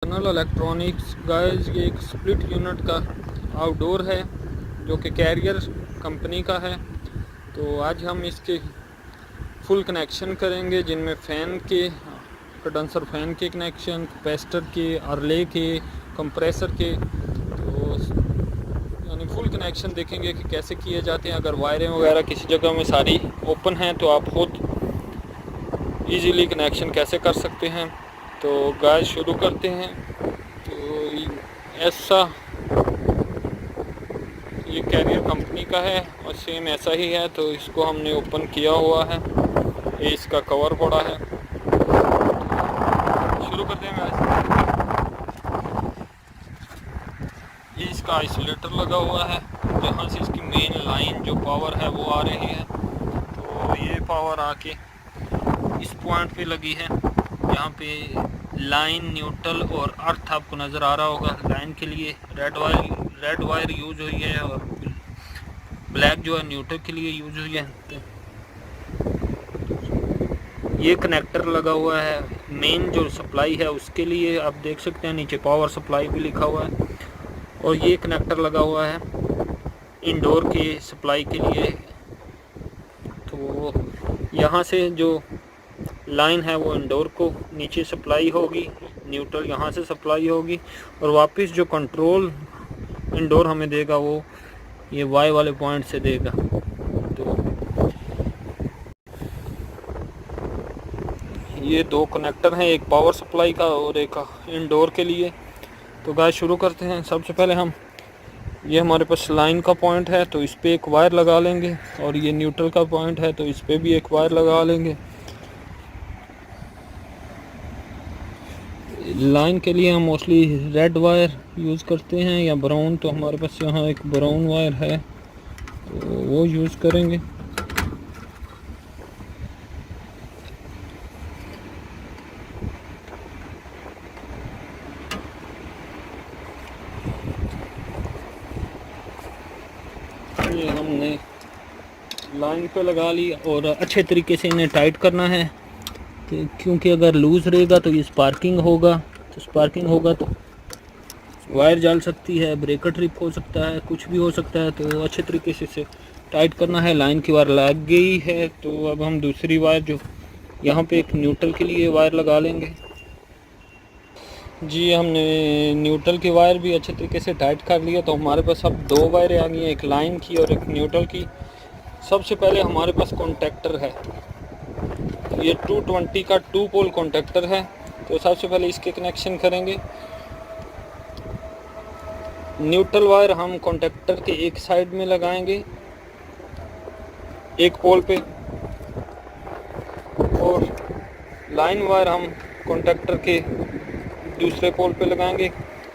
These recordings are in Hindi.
जनरल इलेक्ट्रॉनिक्स गाइस, ये एक स्प्लिट यूनिट का आउटडोर है जो कि कैरियर कंपनी का है। तो आज हम इसके फुल कनेक्शन करेंगे, जिनमें फ़ैन के, कंडेंसर फ़ैन के कनेक्शन, कैपेसिटर के, रिले के, कंप्रेसर के, तो यानी फुल कनेक्शन देखेंगे कि कैसे किए जाते हैं। अगर वायरें वगैरह किसी जगह में सारी ओपन हैं तो आप खुद इजीली कनेक्शन कैसे कर सकते हैं। तो गाइस शुरू करते हैं। तो ऐसा ये कैरियर कंपनी का है और सेम ऐसा ही है। तो इसको हमने ओपन किया हुआ है, ये इसका कवर पड़ा है। शुरू करते हैं गाइस। ये इसका आइसोलेटर लगा हुआ है, जहाँ से इसकी मेन लाइन जो पावर है वो आ रही है। तो ये पावर आके इस पॉइंट पे लगी है। यहाँ पे लाइन, न्यूट्रल और अर्थ आपको नज़र आ रहा होगा। लाइन के लिए रेड वायर यूज हुई है और ब्लैक जो है न्यूट्रल के लिए यूज हुई है। ये कनेक्टर लगा हुआ है मेन जो सप्लाई है उसके लिए, आप देख सकते हैं नीचे पावर सप्लाई भी लिखा हुआ है। और ये कनेक्टर लगा हुआ है इंडोर के सप्लाई के लिए। तो यहाँ से जो लाइन है वो इंडोर को नीचे सप्लाई होगी, न्यूट्रल यहाँ से सप्लाई होगी, और वापस जो कंट्रोल इंडोर हमें देगा वो ये वाई वाले पॉइंट से देगा। तो ये दो कनेक्टर हैं, एक पावर सप्लाई का और एक इंडोर के लिए। तो गाइस शुरू करते हैं। सबसे पहले हम ये हमारे पास लाइन का पॉइंट है तो इस पर एक वायर लगा लेंगे, और ये न्यूट्रल का पॉइंट है तो इस पर भी एक वायर लगा लेंगे। लाइन के लिए हम मोस्टली रेड वायर यूज़ करते हैं या ब्राउन, तो हमारे पास यहाँ एक ब्राउन वायर है तो वो यूज़ करेंगे। ये हमने लाइन पे लगा ली और अच्छे तरीके से इन्हें टाइट करना है, क्योंकि अगर लूज़ रहेगा तो ये स्पार्किंग होगा, तो वायर जल सकती है, ब्रेकर ट्रिप हो सकता है, कुछ भी हो सकता है। तो अच्छे तरीके से इसे टाइट करना है। लाइन की वायर लग गई है तो अब हम दूसरी वायर जो यहाँ पे एक न्यूट्रल के लिए वायर लगा लेंगे। जी, हमने न्यूट्रल की वायर भी अच्छे तरीके से टाइट कर लिया। तो हमारे पास अब दो वायरें आ गई हैं, एक लाइन की और एक न्यूट्रल की। सबसे पहले हमारे पास कॉन्टेक्टर है, ये 220 का 2 पोल कॉन्टेक्टर है। तो सबसे पहले इसके कनेक्शन करेंगे। न्यूट्रल वायर हम कॉन्टेक्टर के एक साइड में लगाएंगे एक पोल पे, और लाइन वायर हम कॉन्टेक्टर के दूसरे पोल पे लगाएंगे।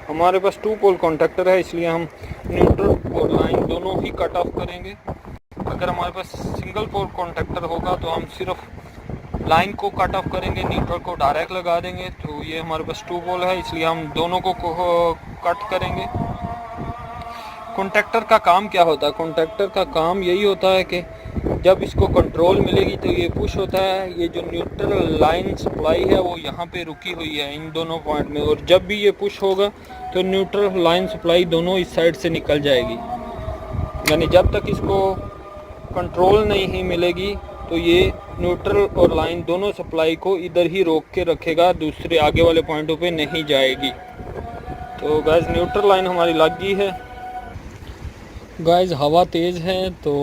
हमारे पास 2 पोल कॉन्टेक्टर है, इसलिए हम न्यूट्रल और लाइन दोनों ही कट ऑफ करेंगे। अगर हमारे पास सिंगल पोल कॉन्टेक्टर होगा तो हम सिर्फ लाइन को कट ऑफ करेंगे, न्यूट्रल को डायरेक्ट लगा देंगे। तो ये हमारे पास 2 पोल है, इसलिए हम दोनों को कट करेंगे। कॉन्टेक्टर का काम क्या होता है? कॉन्टेक्टर का काम यही होता है कि जब इसको कंट्रोल मिलेगी तो ये पुश होता है। ये जो न्यूट्रल लाइन सप्लाई है वो यहाँ पे रुकी हुई है इन दोनों पॉइंट में, और जब भी ये पुश होगा तो न्यूट्रल लाइन सप्लाई दोनों इस साइड से निकल जाएगी। यानी जब तक इसको कंट्रोल नहीं मिलेगी तो ये न्यूट्रल और लाइन दोनों सप्लाई को इधर ही रोक के रखेगा, दूसरे आगे वाले पॉइंटों पे नहीं जाएगी। तो गाइस न्यूट्रल लाइन हमारी लग गई है। गाइस हवा तेज़ है तो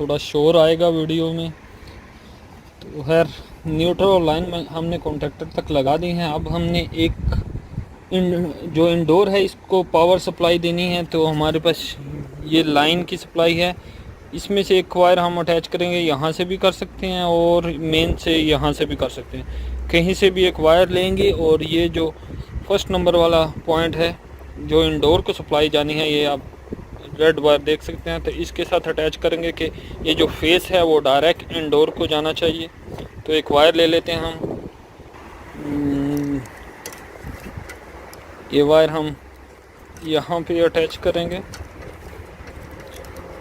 थोड़ा शोर आएगा वीडियो में। तो खैर न्यूट्रल और लाइन में हमने कॉन्टेक्टर तक लगा दी हैं। अब हमने एक जो इंडोर है इसको पावर सप्लाई देनी है। तो हमारे पास ये लाइन की सप्लाई है, इसमें से एक वायर हम अटैच करेंगे, यहाँ से भी कर सकते हैं और मेन से यहाँ से भी कर सकते हैं। कहीं से भी एक वायर लेंगे और ये जो फर्स्ट नंबर वाला पॉइंट है जो इंडोर को सप्लाई जानी है, ये आप रेड वायर देख सकते हैं, तो इसके साथ अटैच करेंगे कि ये जो फेस है वो डायरेक्ट इंडोर को जाना चाहिए। तो एक वायर ले लेते हैं हम, ये वायर हम यहाँ पे अटैच करेंगे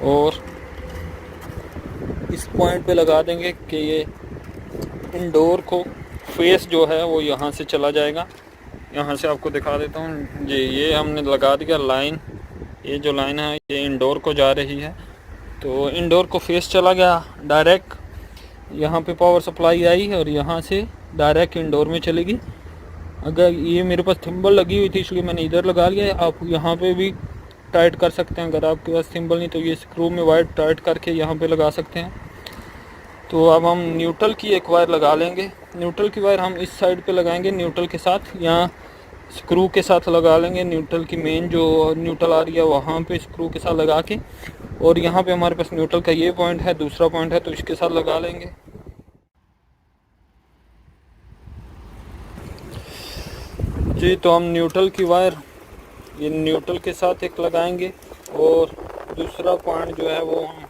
और इस पॉइंट पे लगा देंगे कि ये इंडोर को फेस जो है वो यहाँ से चला जाएगा। यहाँ से आपको दिखा देता हूँ जी। ये हमने लगा दिया लाइन, ये जो लाइन है ये इंडोर को जा रही है, तो इंडोर को फेस चला गया डायरेक्ट, यहाँ पे पावर सप्लाई आई और यहाँ से डायरेक्ट इंडोर में चलेगी। अगर ये मेरे पास थिम्बल लगी हुई थी इसलिए मैंने इधर लगा लिया, आप यहाँ पे भी टाइट कर सकते हैं। अगर आपके पास थिम्बल नहीं तो ये स्क्रू में वायर टाइट करके यहाँ पे लगा सकते हैं। तो अब हम न्यूट्रल की एक वायर लगा लेंगे। न्यूट्रल की वायर हम इस साइड पे लगाएंगे न्यूट्रल के साथ, यहाँ स्क्रू के साथ लगा लेंगे। न्यूट्रल की मेन जो न्यूट्रल आ रही है वहाँ पे स्क्रू के साथ लगा के, और यहाँ पे हमारे पास न्यूट्रल का ये पॉइंट है, दूसरा पॉइंट है, तो इसके साथ लगा लेंगे। जी तो हम न्यूट्रल की वायर ये न्यूट्रल के साथ एक लगाएंगे, और दूसरा पॉइंट जो है वो हम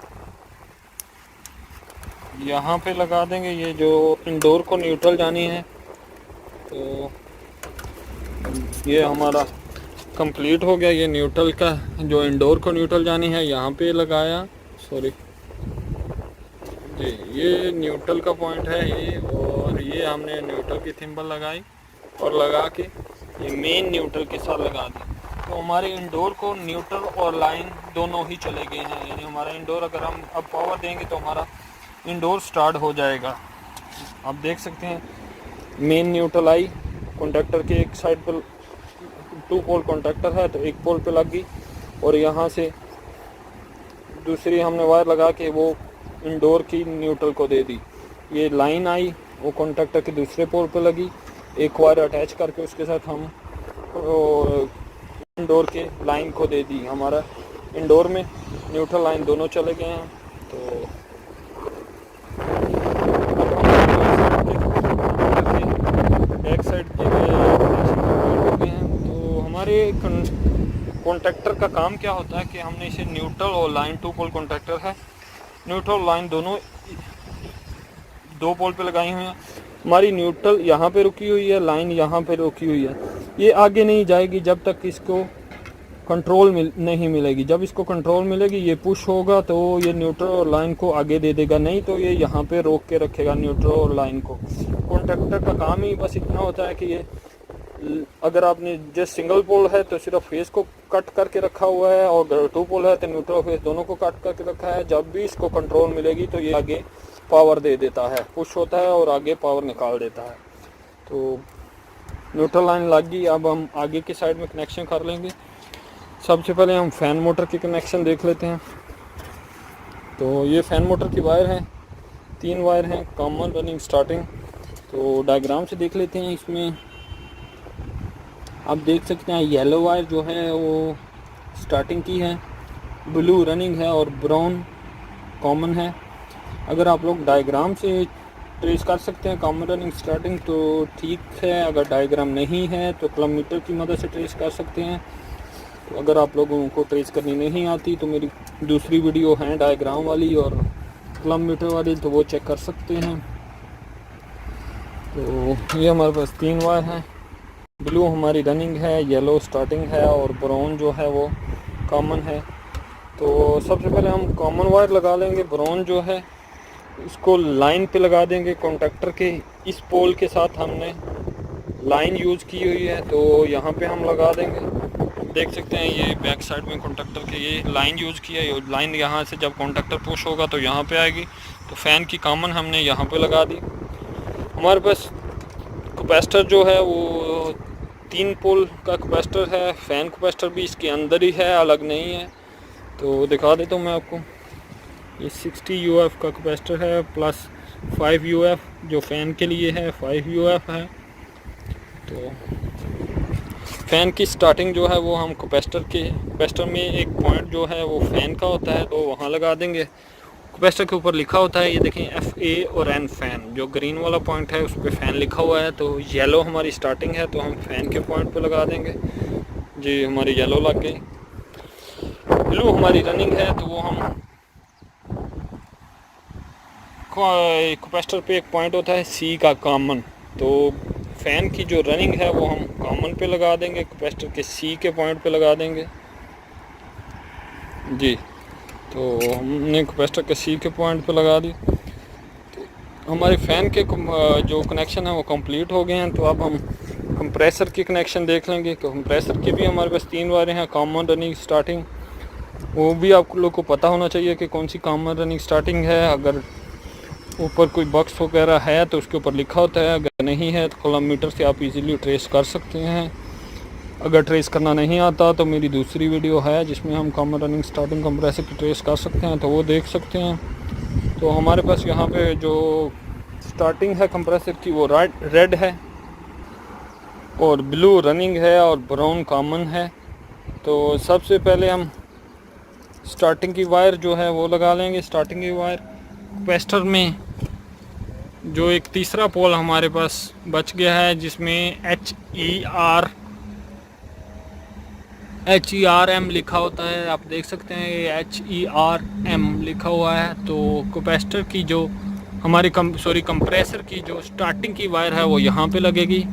यहाँ पे लगा देंगे। ये जो इंडोर को न्यूट्रल जानी है, तो ये हमारा कंप्लीट हो गया। ये न्यूट्रल का जो इंडोर को न्यूट्रल जानी है यहाँ पे लगाया, सॉरी जी, ये न्यूट्रल का पॉइंट है ये, और ये हमने न्यूट्रल की थिम्बल लगाई और लगा के ये मेन न्यूट्रल के साथ लगा दी। तो हमारे इंडोर को न्यूट्रल और लाइन दोनों ही चले गए हैं, यानी हमारा इंडोर अगर हम अब पावर देंगे तो हमारा इंडोर स्टार्ट हो जाएगा। आप देख सकते हैं मेन न्यूट्रल आई, कॉन्टैक्टर के एक साइड पर 2 पोल कॉन्टैक्टर है तो एक पोल पे लग गई, और यहाँ से दूसरी हमने वायर लगा के वो इंडोर की न्यूट्रल को दे दी। ये लाइन आई वो कॉन्टैक्टर के दूसरे पोल पे लगी, एक वायर अटैच करके उसके साथ हम इंडोर के लाइन को दे दी। हमारा इंडोर में न्यूट्रल लाइन दोनों चले गए हैं। तो बैक साइड के हो गए हैं। तो हमारे कॉन्टैक्टर का काम क्या होता है कि हमने इसे न्यूट्रल और लाइन 2 पोल कॉन्टैक्टर है, न्यूट्रल लाइन दोनों 2 पोल पे लगाई हुई हैं। हमारी न्यूट्रल यहाँ पे रुकी हुई है, लाइन यहाँ पे रुकी हुई है। ये आगे नहीं जाएगी जब तक इसको कंट्रोल नहीं मिलेगी। जब इसको कंट्रोल मिलेगी ये पुश होगा तो ये न्यूट्रल और लाइन को आगे दे देगा, नहीं तो ये यहाँ पे रोक के रखेगा न्यूट्रल और लाइन को। कॉन्टैक्टर का काम ही बस इतना होता है कि ये अगर आपने जस्ट सिंगल पोल है तो सिर्फ फेस को कट करके रखा हुआ है, और अगर 2 पोल है तो न्यूट्रल फेस दोनों को कट करके रखा है। जब भी इसको कंट्रोल मिलेगी तो ये आगे पावर दे देता है, पुश होता है और आगे पावर निकाल देता है। तो न्यूट्रल लाइन लग गई, अब हम आगे की साइड में कनेक्शन कर लेंगे। सबसे पहले हम फ़ैन मोटर के कनेक्शन देख लेते हैं। तो ये फ़ैन मोटर की वायर है, 3 वायर हैं, कॉमन रनिंग स्टार्टिंग। तो डायग्राम से देख लेते हैं। इसमें आप देख सकते हैं येलो वायर जो है वो स्टार्टिंग की है, ब्लू रनिंग है और ब्राउन कॉमन है। अगर आप लोग डायग्राम से ट्रेस कर सकते हैं कॉमन रनिंग स्टार्टिंग तो ठीक है, अगर डायग्राम नहीं है तो किलोमीटर की मदद से ट्रेस कर सकते हैं। तो अगर आप लोगों को ट्रेस करनी नहीं आती तो मेरी दूसरी वीडियो है डायग्राम वाली और किलोमीटर वाली, तो वो चेक कर सकते हैं। तो ये हमारे पास 3 वायर हैं, ब्लू हमारी रनिंग है, येलो स्टार्टिंग है और ब्राउन जो है वो कॉमन है। तो सबसे पहले हम कॉमन वायर लगा लेंगे। ब्राउन जो है इसको लाइन पे लगा देंगे। कॉन्टैक्टर के इस पोल के साथ हमने लाइन यूज़ की हुई है तो यहाँ पे हम लगा देंगे। देख सकते हैं ये बैक साइड में कॉन्टैक्टर के ये लाइन यूज़ किया है। लाइन यहाँ से जब कॉन्टैक्टर पुश होगा तो यहाँ पे आएगी। तो फ़ैन की कॉमन हमने यहाँ पे लगा दी। हमारे पास कैपेसिटर जो है वो 3 पोल का कैपेसिटर है, फ़ैन कैपेसिटर भी इसके अंदर ही है, अलग नहीं है। तो दिखा देता हूँ मैं आपको। ये 60 UF का कैपेसिटर है प्लस 5 UF जो फ़ैन के लिए है, 5 UF है। तो फ़ैन की स्टार्टिंग जो है वो हम कैपेसिटर में एक पॉइंट जो है वो फ़ैन का होता है तो वहाँ लगा देंगे। कैपेसिटर के ऊपर लिखा होता है, ये देखें FA और N फ़ैन, जो ग्रीन वाला पॉइंट है उस पर फ़ैन लिखा हुआ है। तो येलो हमारी स्टार्टिंग है तो हम फ़ैन के पॉइंट पे लगा देंगे। जी हमारी येलो लग गई। ब्लू हमारी रनिंग है तो वो हम कैपेसिटर पे एक पॉइंट होता है C का कॉमन, तो फ़ैन की जो रनिंग है वो हम कॉमन पे लगा देंगे, कैपेसिटर के C के पॉइंट पे लगा देंगे। जी तो हमने कैपेसिटर के C के पॉइंट पे लगा दी। तो हमारे फ़ैन के जो कनेक्शन है वो कंप्लीट हो गए हैं। तो अब हम कंप्रेसर की कनेक्शन देख लेंगे। कंप्रेसर के भी हमारे पास 3 वायरें हैं, कॉमन, रनिंग, स्टार्टिंग। वो भी आप लोग को पता होना चाहिए कि कौन सी कॉमन, रनिंग, स्टार्टिंग है। अगर ऊपर कोई बॉक्स वगैरह है तो उसके ऊपर लिखा होता है, अगर नहीं है तो किलोमीटर से आप इजीली ट्रेस कर सकते हैं। अगर ट्रेस करना नहीं आता तो मेरी दूसरी वीडियो है जिसमें हम कॉमन, रनिंग, स्टार्टिंग कंप्रेसर की ट्रेस कर सकते हैं, तो वो देख सकते हैं। तो हमारे पास यहाँ पे जो स्टार्टिंग है कंप्रेसर की वो रेड है और ब्लू रनिंग है और ब्राउन कॉमन है। तो सबसे पहले हम स्टार्टिंग की वायर जो है वो लगा लेंगे। स्टार्टिंग की वायर कैपेसिटर में जो एक तीसरा पोल हमारे पास बच गया है जिसमें HERM लिखा होता है, आप देख सकते हैं ये HERM लिखा हुआ है। तो कैपेसिटर की जो हमारी कंप्रेसर की जो स्टार्टिंग की वायर है वो यहाँ पे लगेगी।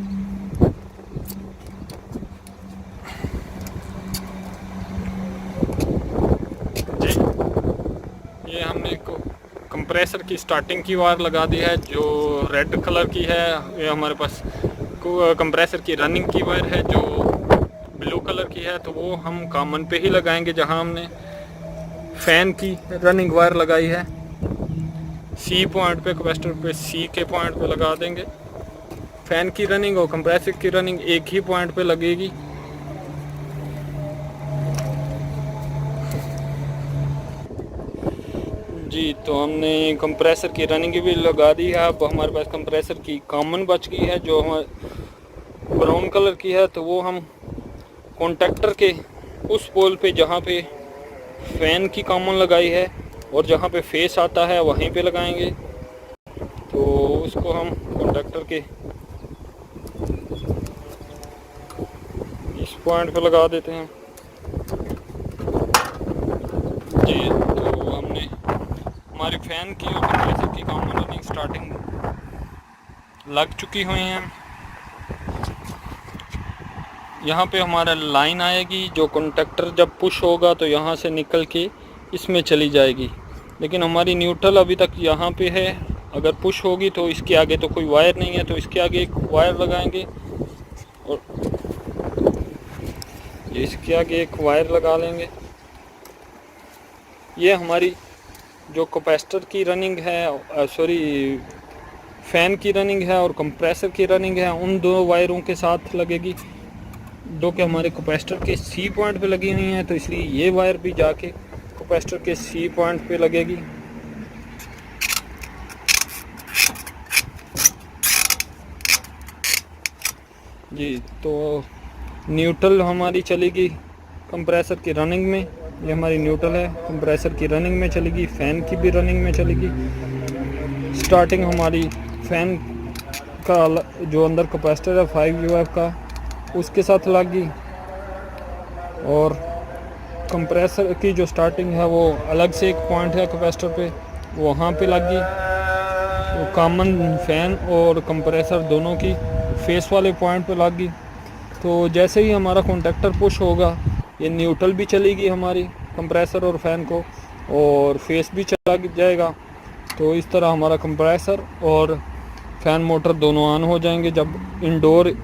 ये हमने कंप्रेसर की स्टार्टिंग की वायर लगा दी है जो रेड कलर की है। ये हमारे पास कंप्रेसर की रनिंग की वायर है जो ब्लू कलर की है, तो वो हम कॉमन पे ही लगाएंगे जहां हमने फैन की रनिंग वायर लगाई है। सी पॉइंट पे, कैपेसिटर पे सी के पॉइंट पे लगा देंगे। फैन की रनिंग और कंप्रेसर की रनिंग एक ही पॉइंट पे लगेगी। जी, तो हमने कंप्रेसर की रनिंग भी लगा दी है। अब हमारे पास कंप्रेसर की कॉमन बच गई है जो हमारे ब्राउन कलर की है, तो वो हम कॉन्टैक्टर के उस पोल पे जहाँ पे फैन की कॉमन लगाई है और जहाँ पे फेस आता है वहीं पे लगाएंगे। तो उसको हम कॉन्टैक्टर के इस पॉइंट पे लगा देते हैं। जी, तो हमने हमारी फैन की और कंप्रेसर की कॉमन रनिंग स्टार्टिंग लग चुकी हुई हैं। यहाँ पे हमारा लाइन आएगी जो कॉन्टैक्टर जब पुश होगा तो यहाँ से निकल के इसमें चली जाएगी, लेकिन हमारी न्यूट्रल अभी तक यहाँ पे है। अगर पुश होगी तो इसके आगे तो कोई वायर नहीं है, तो इसके आगे एक वायर लगाएंगे और इसके आगे एक वायर लगा लेंगे। ये हमारी जो कैपेसिटर की रनिंग है, फैन की रनिंग है और कंप्रेसर की रनिंग है, उन दो वायरों के साथ लगेगी जो कि हमारे कैपेसिटर के सी पॉइंट पे लगी हुई हैं। तो इसलिए ये वायर भी जाके कैपेसिटर के सी पॉइंट पे लगेगी। जी, तो न्यूट्रल हमारी चलेगी कंप्रेसर की रनिंग में। ये हमारी न्यूट्रल है, कंप्रेसर की रनिंग में चलेगी, फैन की भी रनिंग में चलेगी। स्टार्टिंग हमारी फैन का जो अंदर कैपेसिटर है 5 UF का उसके साथ लगी और कंप्रेसर की जो स्टार्टिंग है वो अलग से एक पॉइंट है कैपेसिटर पे, वहाँ पे लगी। तो कॉमन फैन और कंप्रेसर दोनों की फेस वाले पॉइंट पे लगी। तो जैसे ही हमारा कॉन्टैक्टर पुश होगा ये न्यूट्रल भी चलेगी हमारी कंप्रेसर और फैन को और फेस भी चला जाएगा। तो इस तरह हमारा कंप्रेसर और फैन मोटर दोनों ऑन हो जाएंगे। जब इंडोर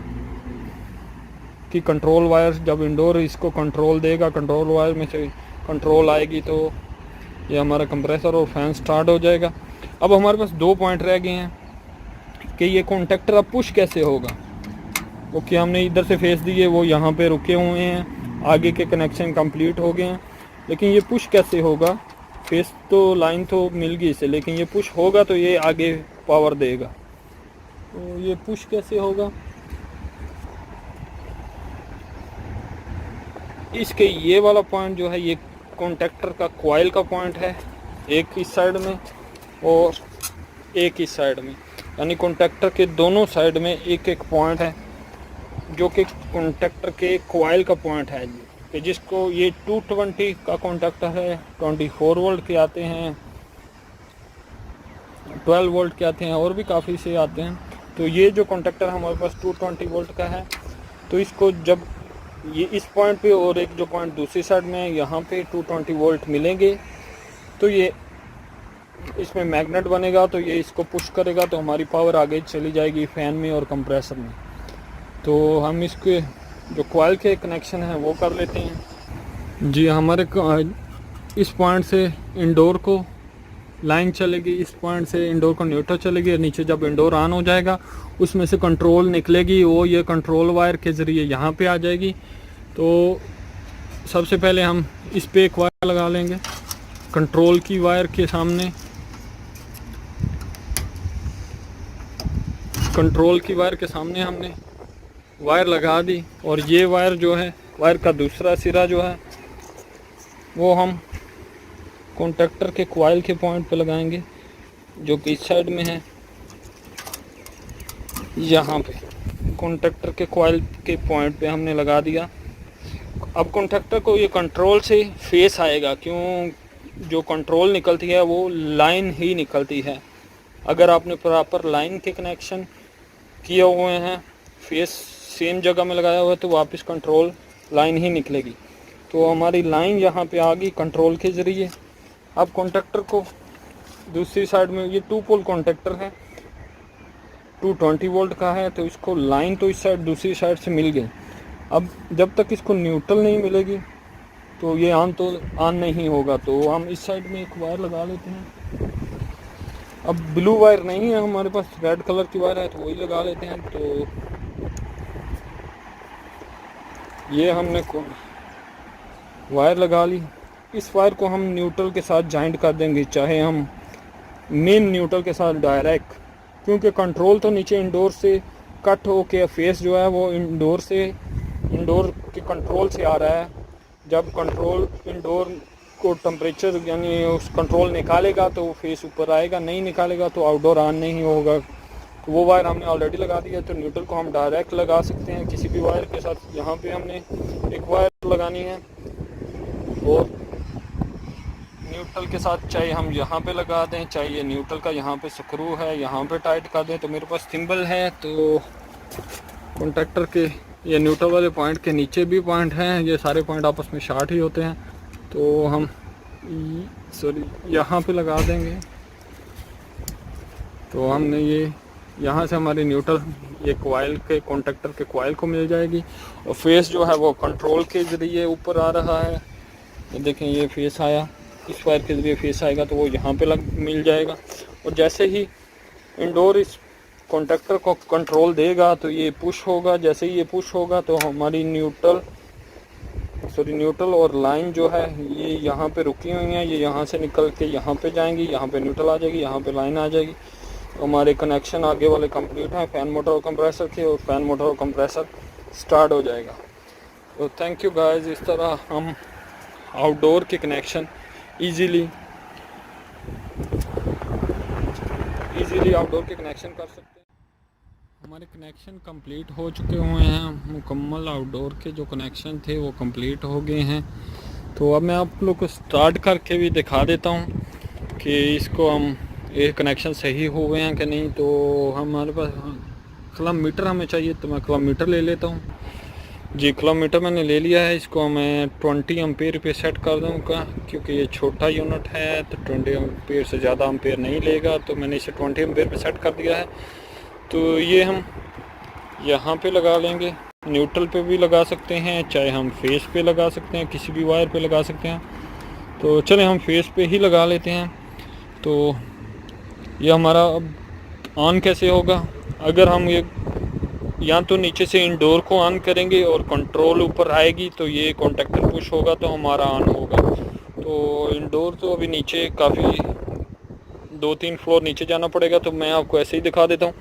की कंट्रोल वायर, जब इंडोर इसको कंट्रोल देगा, कंट्रोल वायर में से कंट्रोल आएगी तो ये हमारा कंप्रेसर और फैन स्टार्ट हो जाएगा। अब हमारे पास 2 पॉइंट रह गए हैं कि ये कॉन्टैक्टर अब पुश कैसे होगा। ओके, हमने इधर से फेस दिए, वो यहाँ पे रुके हुए हैं, आगे के कनेक्शन कंप्लीट हो गए हैं, लेकिन ये पुश कैसे होगा। फेस तो लाइन तो मिल गई इसे, लेकिन ये पुश होगा तो ये आगे पावर देगा। तो ये पुश कैसे होगा, इसके ये वाला पॉइंट जो है ये कॉन्टैक्टर का कॉइल का पॉइंट है, एक इस साइड में और एक इस साइड में, यानी कॉन्टैक्टर के दोनों साइड में एक एक पॉइंट है जो कि कॉन्टैक्टर के कॉइल का पॉइंट है कि जिसको ये 220 का कॉन्टैक्टर है, 24 वोल्ट के आते हैं, 12 वोल्ट के आते हैं और भी काफ़ी से आते हैं। तो ये जो कॉन्टैक्टर हमारे पास 220 वोल्ट का है, तो इसको जब ये इस पॉइंट पे और एक जो पॉइंट दूसरी साइड में यहाँ पे 220 वोल्ट मिलेंगे तो ये इसमें मैग्नेट बनेगा, तो ये इसको पुश करेगा तो हमारी पावर आगे चली जाएगी फैन में और कंप्रेसर में। तो हम इसके जो कॉइल के कनेक्शन है वो कर लेते हैं जी। हमारे इस पॉइंट से इंडोर को लाइन चलेगी, इस पॉइंट से इंडोर को न्यूट्रल चलेगी, और नीचे जब इंडोर ऑन हो जाएगा उसमें से कंट्रोल निकलेगी, वो ये कंट्रोल वायर के ज़रिए यहाँ पे आ जाएगी। तो सबसे पहले हम इस पे एक वायर लगा लेंगे कंट्रोल की वायर के सामने, कंट्रोल की वायर के सामने हमने वायर लगा दी। और ये वायर जो है, वायर का दूसरा सिरा जो है वो हम कॉन्टैक्टर के कॉइल के पॉइंट पे लगाएंगे, जो कि इस साइड में है। यहाँ पे कॉन्टैक्टर के कॉइल के पॉइंट पे हमने लगा दिया। अब कॉन्टैक्टर को ये कंट्रोल से फेस आएगा, क्यों जो कंट्रोल निकलती है वो लाइन ही निकलती है। अगर आपने प्रॉपर लाइन के कनेक्शन किए हुए हैं, फेस सेम जगह में लगाया हुआ है, तो वापस कंट्रोल लाइन ही निकलेगी। तो हमारी लाइन यहाँ पे आ गई कंट्रोल के ज़रिए। अब कॉन्टैक्टर को दूसरी साइड में, ये 2 पोल कॉन्टैक्टर है, 220 वोल्ट का है, तो इसको लाइन तो इस साइड दूसरी साइड से मिल गई। अब जब तक इसको न्यूट्रल नहीं मिलेगी तो ये ऑन नहीं होगा। तो हम इस साइड में एक वायर लगा लेते हैं। अब ब्लू वायर नहीं है हमारे पास, रेड कलर की वायर है, तो वही लगा लेते हैं। तो ये हमने वायर लगा ली। इस वायर को हम न्यूट्रल के साथ जॉइंट कर देंगे, चाहे हम मेन न्यूट्रल के साथ डायरेक्ट, क्योंकि कंट्रोल तो नीचे इंडोर से कट हो के फेस जो है वो इंडोर के कंट्रोल से आ रहा है। जब कंट्रोल इंडोर को टेम्परेचर यानी उस कंट्रोल निकालेगा तो फेस ऊपर आएगा, नहीं निकालेगा तो आउटडोर ऑन नहीं होगा। तो वो वायर हमने ऑलरेडी लगा दिया। तो न्यूट्रल को हम डायरेक्ट लगा सकते हैं किसी भी वायर के साथ। यहाँ पे हमने एक वायर लगानी है, और न्यूट्रल के साथ चाहे हम यहाँ पे लगा दें, चाहे ये न्यूट्रल का यहाँ पे स्क्रू है यहाँ पे टाइट कर दें। तो मेरे पास थिम्बल है, तो कॉन्टैक्टर के ये न्यूट्रल वाले पॉइंट के नीचे भी पॉइंट हैं, ये सारे पॉइंट आपस में शार्ट ही होते हैं। तो हम यहाँ पे लगा देंगे। तो हमने ये यहाँ से हमारी न्यूट्रल ये कॉइल के कॉन्टैक्टर के कॉइल को मिल जाएगी, और फेस जो है वो कंट्रोल के ज़रिए ऊपर आ रहा है। तो देखें ये फेस आया, इस वायर के ज़रिए फेस आएगा तो वो यहाँ पे मिल जाएगा। और जैसे ही इंडोर इस कॉन्टैक्टर को कंट्रोल देगा तो ये पुश होगा। जैसे ही ये पुश होगा तो हमारी न्यूट्रल और लाइन जो है ये यहाँ पे रुकी हुई हैं, ये यहाँ से निकल के यहाँ पे जाएंगी, यहाँ पे न्यूट्रल आ जाएगी, यहाँ पे लाइन आ जाएगी। तो हमारे कनेक्शन आगे वाले कंप्लीट हैं फैन मोटर और कंप्रेसर के, और फैन मोटर और कंप्रेसर स्टार्ट हो जाएगा। तो थैंक यू गाइस। इस तरह हम आउटडोर के कनेक्शन इजीली आउटडोर के कनेक्शन कर सकते हैं। हमारे कनेक्शन कंप्लीट हो चुके हुए हैं, मुकम्मल आउटडोर के जो कनेक्शन थे वो कंप्लीट हो गए हैं। तो अब मैं आप लोग को स्टार्ट करके भी दिखा देता हूँ कि इसको हम ये कनेक्शन सही हो गए हैं कि नहीं। तो हमारे पास किलोमीटर हमें चाहिए, तो मैं किलोमीटर ले लेता हूँ जी। किलोमीटर मैंने ले लिया है। इसको मैं 20 एम्पेयर पे सेट कर दूँगा, क्योंकि ये छोटा यूनिट है तो 20 एम्पेयर से ज़्यादा एम्पेयर नहीं लेगा। तो मैंने इसे 20 एम्पेयर पे सेट कर दिया है। तो ये हम यहाँ पे लगा लेंगे, न्यूट्रल पे भी लगा सकते हैं, चाहे हम फेस पे लगा सकते हैं, किसी भी वायर पे लगा सकते हैं। तो चलें हम फेस पे ही लगा लेते हैं। तो ये हमारा अब ऑन कैसे होगा, अगर हम ये या तो नीचे से इंडोर को ऑन करेंगे और कंट्रोल ऊपर आएगी तो ये कॉन्टैक्टर पुश होगा तो हमारा ऑन होगा। तो इंडोर तो अभी नीचे काफ़ी 2-3 फ्लोर नीचे जाना पड़ेगा, तो मैं आपको ऐसे ही दिखा देता हूँ।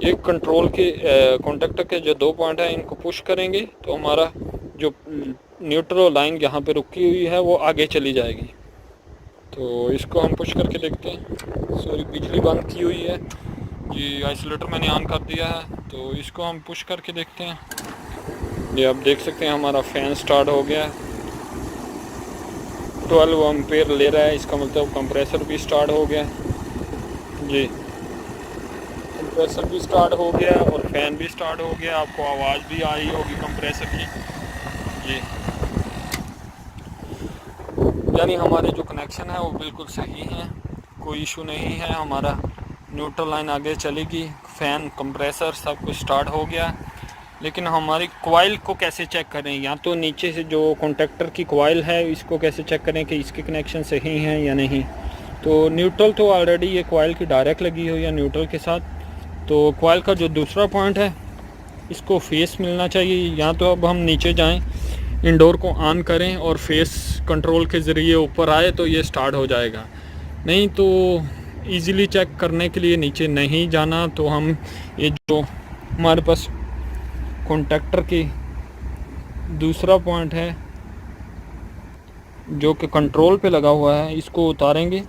ये कंट्रोल के कॉन्टैक्टर के जो 2 पॉइंट हैं इनको पुश करेंगे तो हमारा जो न्यूट्रल लाइन यहाँ पे रुकी हुई है वो आगे चली जाएगी। तो इसको हम पुश करके देखते हैं। सॉरी, बिजली बंद की हुई है, ये आइसोलेटर मैंने ऑन कर दिया है। तो इसको हम पुश करके देखते हैं। ये आप देख सकते हैं हमारा फ़ैन स्टार्ट हो गया है, 12 एम्पेयर ले रहा है। इसका मतलब कंप्रेसर भी स्टार्ट हो गया जी, कंप्रेसर भी स्टार्ट हो गया और फ़ैन भी स्टार्ट हो गया। आपको आवाज़ भी आई होगी कंप्रेसर की जी। यानी हमारे जो कनेक्शन है वो बिल्कुल सही हैं, कोई इशू नहीं है। हमारा न्यूट्रल लाइन आगे चलेगी, फ़ैन कंप्रेसर सब कुछ स्टार्ट हो गया। लेकिन हमारी कॉइल को कैसे चेक करें, या तो नीचे से जो कॉन्टैक्टर की कॉइल है इसको कैसे चेक करें कि इसके कनेक्शन सही हैं या नहीं। तो न्यूट्रल तो ऑलरेडी ये कॉइल की डायरेक्ट लगी हुई है न्यूट्रल के साथ। तो कॉइल का जो दूसरा पॉइंट है इसको फेस मिलना चाहिए। या तो अब हम नीचे जाएं, इंडोर को ऑन करें और फेस कंट्रोल के ज़रिए ऊपर आए तो ये स्टार्ट हो जाएगा। नहीं तो इजीली चेक करने के लिए नीचे नहीं जाना, तो हम ये जो हमारे पास कॉन्टैक्टर की दूसरा पॉइंट है जो कि कंट्रोल पे लगा हुआ है, इसको उतारेंगे।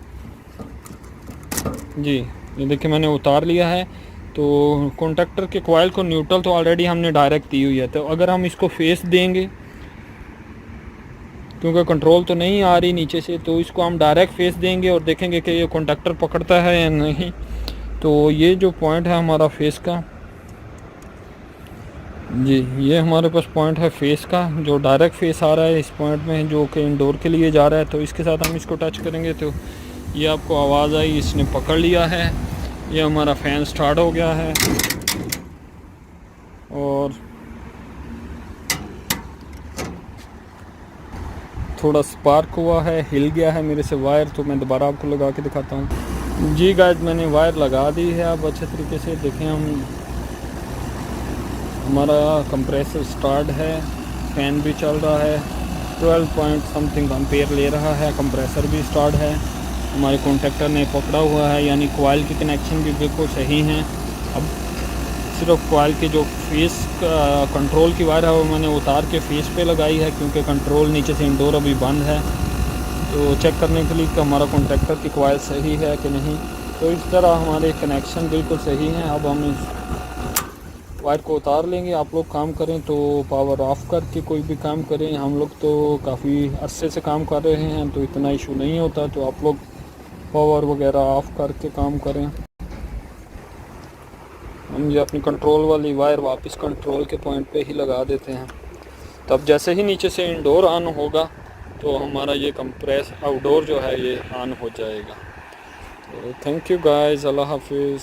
जी ये देखिए मैंने उतार लिया है। तो कॉन्टैक्टर के कॉइल को न्यूट्रल तो ऑलरेडी हमने डायरेक्ट दी हुई है, तो अगर हम इसको फेस देंगे, क्योंकि कंट्रोल तो नहीं आ रही नीचे से, तो इसको हम डायरेक्ट फेस देंगे और देखेंगे कि ये कॉन्टैक्टर पकड़ता है या नहीं। तो ये जो पॉइंट है हमारा फेस का, जी ये हमारे पास पॉइंट है फेस का, जो डायरेक्ट फेस आ रहा है इस पॉइंट में, जो कि इंडोर के लिए जा रहा है। तो इसके साथ हम इसको टच करेंगे तो ये आपको आवाज़ आई, इसने पकड़ लिया है। ये हमारा फ़ैन स्टार्ट हो गया है और थोड़ा स्पार्क हुआ है, हिल गया है मेरे से वायर। तो मैं दोबारा आपको लगा के दिखाता हूँ। जी गाइस मैंने वायर लगा दी है अब अच्छे तरीके से। देखें हम, हमारा कंप्रेसर स्टार्ट है, फ़ैन भी चल रहा है, 12 पॉइंट समथिंग एम्पेयर ले रहा है, कंप्रेसर भी स्टार्ट है, हमारे कॉन्टैक्टर ने पकड़ा हुआ है, यानी कॉइल की कनेक्शन भी बिल्कुल सही हैं। अब सिर्फ कॉइल के जो फेस कंट्रोल की वायर है वो मैंने उतार के फेस पे लगाई है, क्योंकि कंट्रोल नीचे से इंडोर अभी बंद है। तो चेक करने के लिए कि हमारा कॉन्टैक्टर की कॉइल सही है कि नहीं। तो इस तरह हमारे कनेक्शन बिल्कुल सही हैं। अब हम इस वायर को उतार लेंगे। आप लोग काम करें तो पावर ऑफ करके कोई भी काम करें। हम लोग तो काफ़ी अरसे से काम कर रहे हैं तो इतना इशू नहीं होता। तो आप लोग पावर वगैरह ऑफ करके काम करें। हम ये अपनी कंट्रोल वाली वायर वापस कंट्रोल के पॉइंट पे ही लगा देते हैं। तब जैसे ही नीचे से इंडोर ऑन होगा तो हमारा ये कंप्रेस आउटडोर जो है ये ऑन हो जाएगा। तो थैंक यू गाइस, अल्लाह हाफिज़।